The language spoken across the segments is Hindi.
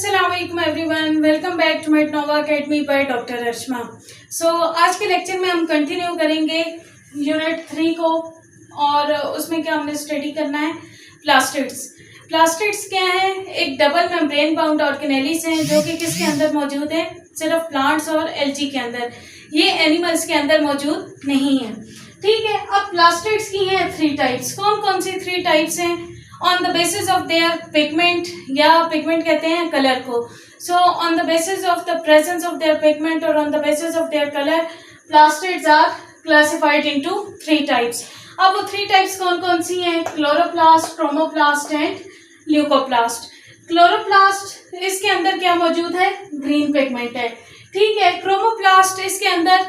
अस्सलाम वालेकुम everyone, welcome back to my Nova Academy by doctor Arshama. आज के लेक्चर में हम कंटिन्यू करेंगे यूनिट 3 को और उसमें क्या हमने स्टडी करना है प्लास्टिड्स। प्लास्टिड्स क्या है? एक डबल मेम्ब्रेन बाउंड ऑर्गेनेलीज हैं जो कि किसके अंदर मौजूद है? सिर्फ प्लांट्स और एल्गी के अंदर, ये एनिमल्स के अंदर मौजूद नहीं है। ठीक है, अब प्लास्टिड्स की हैं 3 टाइप्स। कौन कौन सी 3 टाइप्स हैं? On the basis of their pigment, या पिगमेंट कहते हैं कलर को। So on the basis of the presence of their pigment और on the basis of their colour, plastids are classified into 3 types. अब वो 3 टाइप्स कौन कौन सी हैं? Chloroplast, chromoplast and leucoplast. Chloroplast इसके अंदर क्या मौजूद है? ग्रीन पिगमेंट है। ठीक है, क्रोमोप्लास्ट इसके अंदर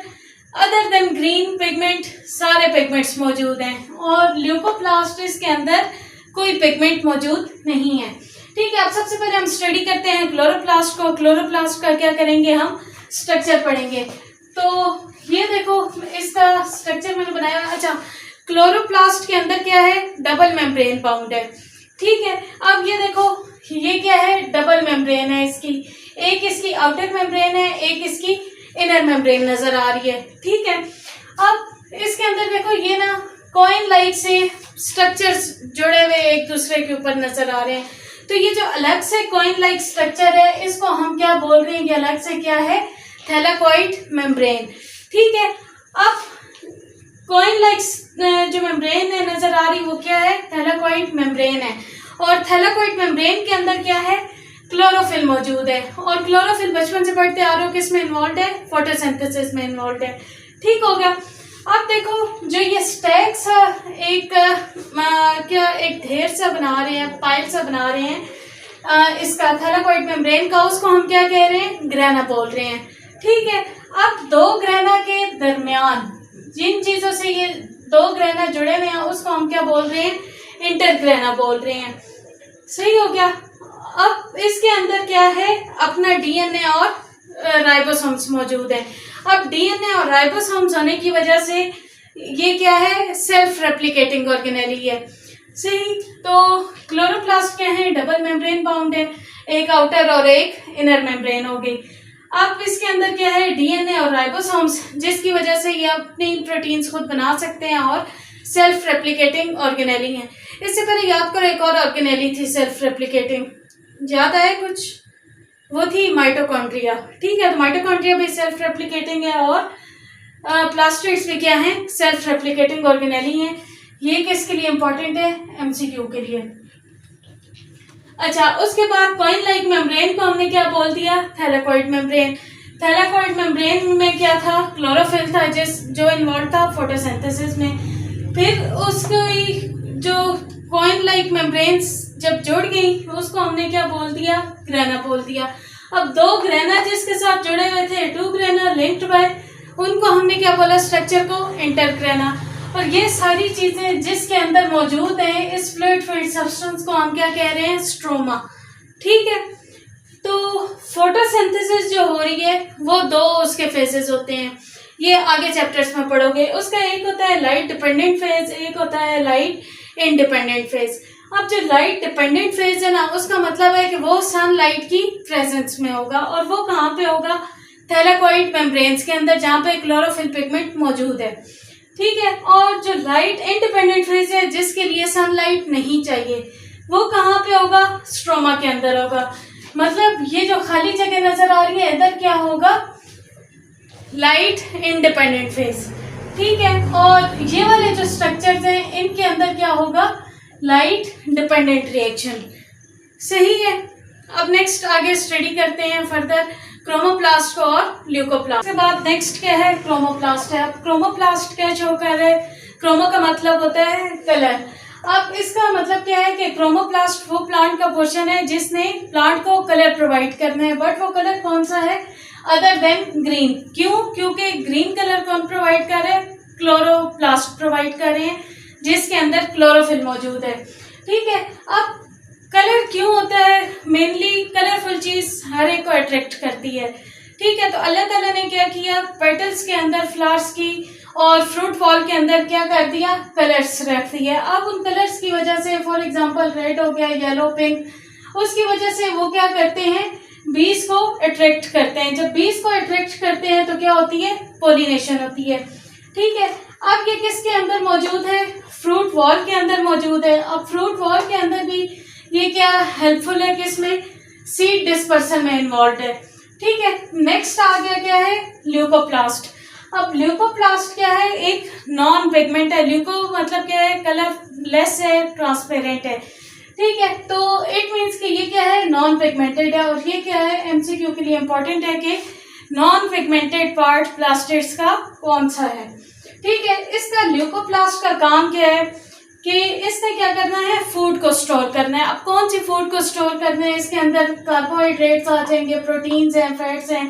अदर देन ग्रीन पिगमेंट सारे पिगमेंट्स मौजूद हैं, और ल्यूकोप्लास्ट इसके अंदर कोई पिगमेंट मौजूद नहीं है। ठीक है, अब सबसे पहले हम स्टडी करते हैं क्लोरोप्लास्ट को। क्लोरोप्लास्ट का क्या करेंगे? हम स्ट्रक्चर पढ़ेंगे। तो ये देखो, इसका स्ट्रक्चर मैंने बनाया। अच्छा, क्लोरोप्लास्ट के अंदर क्या है? डबल मेम्ब्रेन बाउंड है। ठीक है, अब ये देखो, ये क्या है? डबल मेम्ब्रेन है इसकी। एक इसकी आउटर मेम्ब्रेन है, एक इसकी इनर मेम्ब्रेन नजर आ रही है। ठीक है, अब इसके अंदर देखो, ये ना कॉइन लाइक से स्ट्रक्चर्स जुड़े हुए एक दूसरे के ऊपर नजर आ रहे हैं। तो ये जो अलग से कॉइन लाइक स्ट्रक्चर है, इसको हम क्या बोल रहे हैं? ये अलग से क्या है? Thylakoid membrane. ठीक है, अब कॉइन लाइक जो मेम्ब्रेन है नजर आ रही, वो क्या है? थैलाकॉइड मेम्ब्रेन है। और थैलाकॉइड मेम्ब्रेन के अंदर क्या है? क्लोरोफिल मौजूद है। और क्लोरोफिल बचपन से पढ़ते आ रहे हो, किस में इन्वॉल्व है? फोटोसिंथेसिस में इन्वॉल्व है। ठीक हो गया। अब देखो, जो ये स्टैक्स एक ढेर सा बना रहे हैं, पाइल सा बना रहे हैं इसका थैलाकॉइड मेम्ब्रेन का, उसको हम क्या कह रहे हैं? ग्रेना बोल रहे हैं। ठीक है, अब 2 ग्रेना के दरमियान जिन चीजों से ये 2 ग्रेना जुड़े हुए हैं, उसको हम क्या बोल रहे हैं? इंटरग्रेना बोल रहे हैं। सही हो गया। अब इसके अंदर क्या है? अपना डीएनए और राइबोसोम्स मौजूद है। अब डीएनए और राइबोसोम्स होने की वजह से ये क्या है? सेल्फ रेप्लिकेटिंग ऑर्गेनेली है। सही। तो क्लोरोप्लास्ट क्या है? डबल मेम्ब्रेन बाउंड है, एक आउटर और एक इनर मेम्ब्रेन हो गई। अब इसके अंदर क्या है? डीएनए और राइबोसोम्स, जिसकी वजह से ये अपनी प्रोटीन्स खुद बना सकते हैं और सेल्फ रेप्लिकेटिंग ऑर्गेनेली है। इससे पहले याद करो, एक और ऑर्गेनेली थी सेल्फ रेप्लिकेटिंग, याद आया कुछ? वो थी माइटोकॉन्ड्रिया। ठीक है, तो माइटोकॉन्ड्रिया भी सेल्फ रेप्लिकेटिंग है और प्लास्टिड्स भी क्या है? सेल्फ रेप्लिकेटिंग ऑर्गेनेली हैं। ये किसके लिए इंपॉर्टेंट है? एमसीक्यू के लिए। अच्छा, उसके बाद कॉइन लाइक मेम्ब्रेन को हमने क्या बोल दिया? Thylakoid membrane. थैलाकॉइड मेम्ब्रेन में क्या था? क्लोरोफिल था, जो इन्वॉल्व था फोटोसिंथेसिस में। फिर उसको जो कॉइन लाइक मेम्ब्रेन्स जब जुड़ गई, उसको हमने क्या बोल दिया? ग्रेना बोल दिया। अब 2 ग्रेना जिसके साथ जुड़े हुए थे, 2 ग्रेना लिंक्ड बाय, उनको हमने क्या बोला? स्ट्रक्चर को इंटरग्रेना। और ये सारी चीजें जिसके अंदर मौजूद हैं, इस फ्लूइड फिल्ड सब्सटेंस को हम क्या कह रहे हैं? स्ट्रोमा। ठीक है, तो फोटोसिंथेसिस जो हो रही है, वो 2 उसके फेजेस होते हैं। ये आगे चैप्टर्स में पढ़ोगे। उसका एक होता है लाइट डिपेंडेंट फेज, एक होता है लाइट इंडिपेंडेंट फेज। अब जो लाइट डिपेंडेंट फेज है ना, उसका मतलब है कि वो सनलाइट की प्रेजेंस में होगा, और वो कहाँ पे होगा? थैलाकॉइड मेम्ब्रेन्स के अंदर, जहाँ पे क्लोरोफिल पिगमेंट मौजूद है। ठीक है, और जो लाइट इंडिपेंडेंट फेज है, जिसके लिए सनलाइट नहीं चाहिए, वो कहाँ पे होगा? स्ट्रोमा के अंदर होगा। मतलब ये जो खाली जगह नजर आ रही है, इधर क्या होगा? Light independent phase. ठीक है, और ये वाले जो स्ट्रक्चर्स हैं, इनके अंदर क्या होगा? Light dependent reaction. सही है। अब नेक्स्ट आगे स्टडी करते हैं फर्दर क्रोमोप्लास्ट को और ल्यूकोप्लास्ट के बाद। नेक्स्ट क्या है? क्रोमोप्लास्ट है। अब क्रोमोप्लास्ट क्या शो कर रहा है? क्रोमो का मतलब होता है कलर। अब इसका मतलब क्या है कि क्रोमोप्लास्ट वो प्लांट का पोर्शन है जिसने प्लांट को कलर प्रोवाइड करना है, बट वो कलर कौन सा है? Other than green. क्यों? क्योंकि ग्रीन कलर कौन प्रोवाइड कर रहे हैं? क्लोरोप्लास्ट प्रोवाइड कर रहे हैं, जिसके अंदर क्लोरोफिल मौजूद है। ठीक है, अब कलर क्यों होता है? मेनली कलरफुल चीज हर एक को अट्रैक्ट करती है। ठीक है, तो अल्लाह ताला ने क्या किया? पेटल्स के अंदर फ्लावर्स की और फ्रूट बॉल के अंदर क्या कर दिया? कलर्स रख दिए। अब उन कलर्स की वजह से, फॉर एग्जांपल रेड हो गया, येलो, पिंक, उसकी वजह से वो क्या करते हैं? बीज को अट्रैक्ट करते हैं। जब बीज को अट्रैक्ट करते हैं तो क्या होती है, पोलिनेशन होती है। ठीक है, अब ये किसके अंदर मौजूद है, फ्रूट वॉल के अंदर मौजूद है। अब फ्रूट वॉल के अंदर भी ये क्या हेल्पफुल है, किसमें, सीड डिस्पर्सन में इन्वॉल्व है। ठीक है, नेक्स्ट आ गया क्या है, ल्यूकोप्लास्ट। अब ल्यूकोप्लास्ट क्या है, एक नॉन पिगमेंट है। ल्यूको मतलब क्या है, कलरलेस है, ट्रांसपेरेंट है। ठीक है, तो इट मीन्स कि ये क्या है, नॉन पिगमेंटेड है। और ये क्या है, एमसीक्यू के लिए इंपॉर्टेंट है कि नॉन पिगमेंटेड पार्ट प्लास्टिड्स का कौन सा है। ठीक है, इसका ल्यूकोप्लास्ट का काम क्या है कि इसने क्या करना है, फूड को स्टोर करना है। अब कौन सी फूड को स्टोर करना है, इसके अंदर कार्बोहाइड्रेट्स आ जाएंगे, प्रोटीन्स हैं, फैट्स हैं,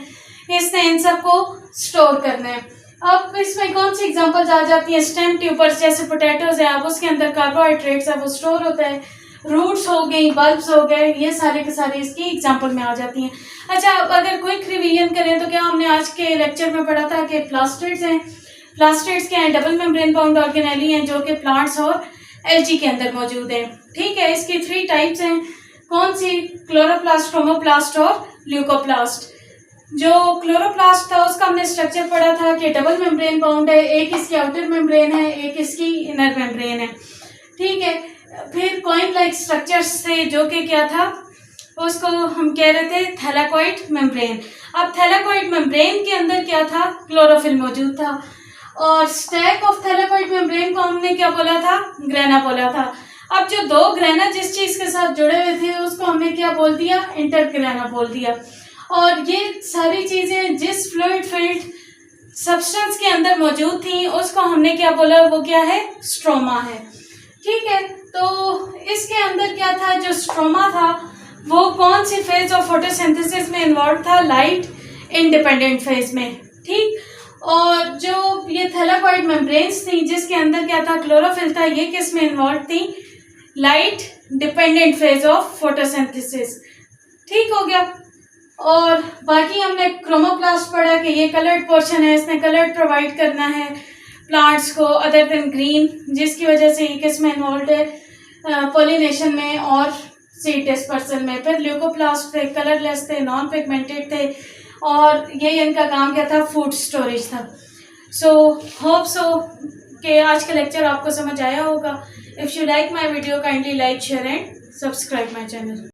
इसने इन सबको स्टोर करना है। अब इसमें कौन सी एग्जांपल्स आ जाती हैं, स्टेम ट्यूबर्स जैसे पोटैटोज है, अब उसके अंदर कार्बोहाइड्रेट्स है वो स्टोर होता है। रूट्स हो गई, बल्ब्स हो गए, ये सारे के सारे इसकी एग्जांपल में आ जाती हैं। अच्छा, अब अगर क्विक रिवीजन करें तो क्या हमने आज के लेक्चर में पढ़ा था कि प्लास्टिड्स हैं। प्लास्टिड्स क्या हैं, डबल मेम्ब्रेन बाउंड ऑर्गेनेली हैं जो कि प्लांट्स और एल्गी के अंदर मौजूद हैं। ठीक है, इसकी 3 टाइप्स हैं, कौन सी, क्लोरोप्लास्ट, क्रोमोप्लास्ट और ल्यूकोप्लास्ट। जो क्लोरोप्लास्ट था उसका हमने स्ट्रक्चर पढ़ा था कि डबल मेम्ब्रेन बाउंड है, एक इसकी आउटर मेम्ब्रेन है, एक इसकी इनर मेम्ब्रेन है। ठीक है, फिर कॉइन लाइक स्ट्रक्चर्स थे जो कि क्या था, उसको हम कह रहे थे थैलाकोइड मेम्ब्रेन। अब थैलाकोइड मेम्ब्रेन के अंदर क्या था, क्लोरोफिल मौजूद था। और स्टैक ऑफ थैलाकोइड मेम्ब्रेन को हमने क्या बोला था, ग्रेना बोला था। अब जो 2 ग्रेना जिस चीज के साथ जुड़े हुए थे उसको हमने क्या बोल दिया, इंटरग्रेना बोल दिया। और ये सारी चीजें जिस फ्लूइड फिल्ड सब्सटेंस के अंदर मौजूद थी उसको हमने क्या बोला, वो क्या है, स्ट्रोमा है। ठीक है, तो इसके अंदर क्या था, जो स्ट्रोमा था वो कौन सी फेज ऑफ फोटोसिंथेसिस में इन्वॉल्व था, लाइट इंडिपेंडेंट फेज में। ठीक, और जो ये थैलाकोइड मेम्ब्रेन्स थी जिसके अंदर क्या था, क्लोरोफिल था, ये किस में इन्वॉल्व थी, light dependent phase of photosynthesis. ठीक हो गया। और बाकी हमने क्रोमोप्लास्ट पढ़ा कि ये कलर्ड पोर्शन है, इसने कलर प्रोवाइड करना है प्लांट्स को अदर देन ग्रीन, जिसकी वजह से ये किस में इन्वॉल्व है, पोलिनेशन में और सीड डिस्पर्सन में। फिर ल्यूकोप्लास्ट थे, कलरलेस थे, नॉन पिगमेंटेड थे, और ये इनका काम क्या था, फूड स्टोरेज था। सो होप सो कि आज का लेक्चर आपको समझ आया होगा। If you like my video kindly like, share and subscribe my channel.